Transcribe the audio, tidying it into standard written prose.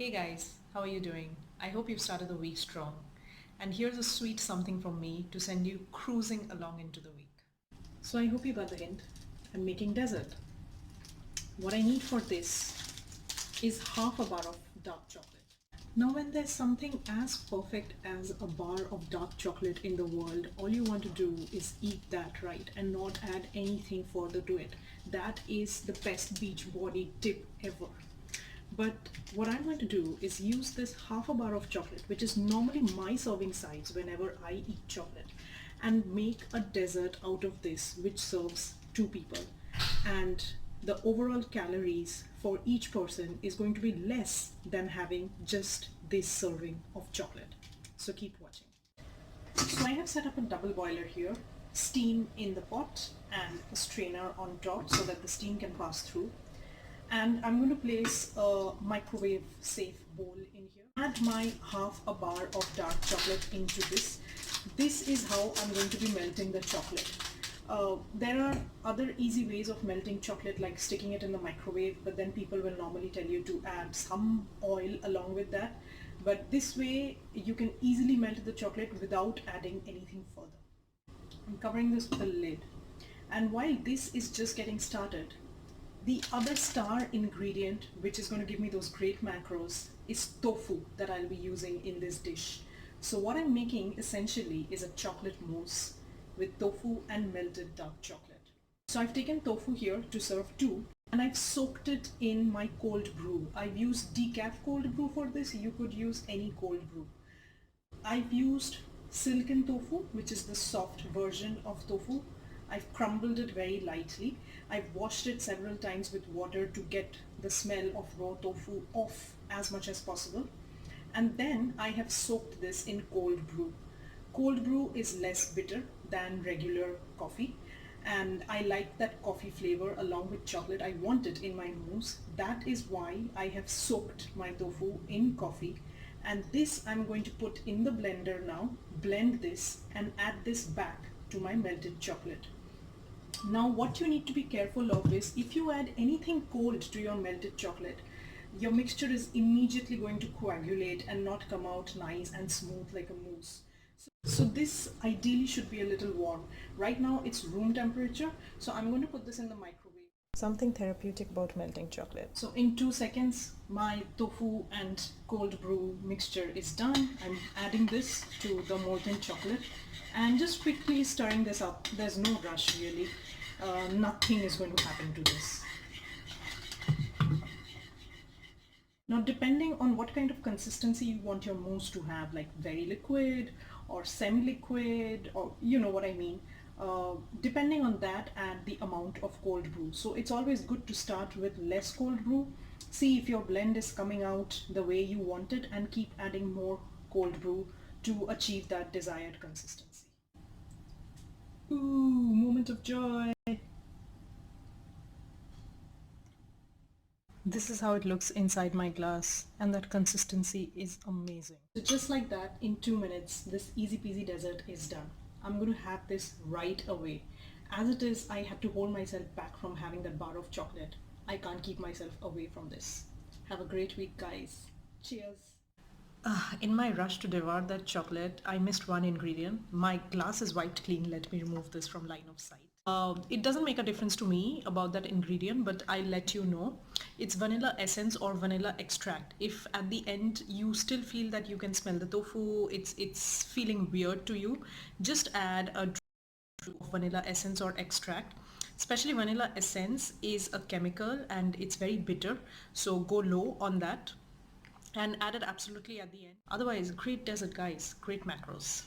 Hey guys, how are you doing? I hope you've started the week strong. And here's a sweet something from me to send you cruising along into the week. So I hope you got the hint. I'm making dessert. What I need for this is half a bar of dark chocolate. Now when there's something as perfect as a bar of dark chocolate in the world, all you want to do is eat that, right, and not add anything further to it. That is the best beach body tip ever. But what I'm going to do is use this half a bar of chocolate, which is normally my serving size whenever I eat chocolate, and make a dessert out of this which serves two people. And the overall calories for each person is going to be less than having just this serving of chocolate. So keep watching. So I have set up a double boiler here, steam in the pot and a strainer on top so that the steam can pass through. And I'm going to place a microwave safe bowl in here. Add my half a bar of dark chocolate into this. This is how I'm going to be melting the chocolate. There are other easy ways of melting chocolate, like sticking it in the microwave, but then people will normally tell you to add some oil along with that. But this way you can easily melt the chocolate without adding anything further. I'm covering this with a lid. And while this is just getting started, the other star ingredient, which is going to give me those great macros, is tofu that I'll be using in this dish. So what I'm making essentially is a chocolate mousse with tofu and melted dark chocolate. So I've taken tofu here to serve two, and I've soaked it in my cold brew. I've used decaf cold brew for this. You could use any cold brew. I've used silken tofu, which is the soft version of tofu. I've crumbled it very lightly. I've washed it several times with water to get the smell of raw tofu off as much as possible. And then I have soaked this in cold brew. Cold brew is less bitter than regular coffee, and I like that coffee flavor along with chocolate. I want it in my mousse. That is why I have soaked my tofu in coffee. And this I'm going to put in the blender now, blend this and add this back to my melted chocolate. Now what you need to be careful of is, if you add anything cold to your melted chocolate, your mixture is immediately going to coagulate and not come out nice and smooth like a mousse. So this ideally should be a little warm. Right now it's room temperature, so I'm going to put this in the microwave. Something therapeutic about melting chocolate. So in 2 seconds my tofu and cold brew mixture is done. I'm adding this to the molten chocolate and just quickly stirring this up. There's no rush really. Nothing is going to happen to this. Now depending on what kind of consistency you want your mousse to have, like very liquid or semi-liquid, or you know what I mean, depending on that, add the amount of cold brew. So it's always good to start with less cold brew, see if your blend is coming out the way you want it, and keep adding more cold brew to achieve that desired consistency. Ooh, moment of joy. This is how it looks inside my glass, and that consistency is amazing. So just like that, in 2 minutes, this easy peasy dessert is done. I'm going to have this right away. As it is, I had to hold myself back from having that bar of chocolate. I can't keep myself away from this. Have a great week, guys. Cheers. In my rush to devour that chocolate, I missed one ingredient. My glass is wiped clean. Let me remove this from line of sight. It doesn't make a difference to me about that ingredient, but I'll let you know. It's vanilla essence or vanilla extract. If at the end you still feel that you can smell the tofu, it's feeling weird to you, just add a drop of vanilla essence or extract. Especially vanilla essence is a chemical and it's very bitter, so go low on that and add it absolutely at the end. Otherwise, great dessert, guys. Great macros.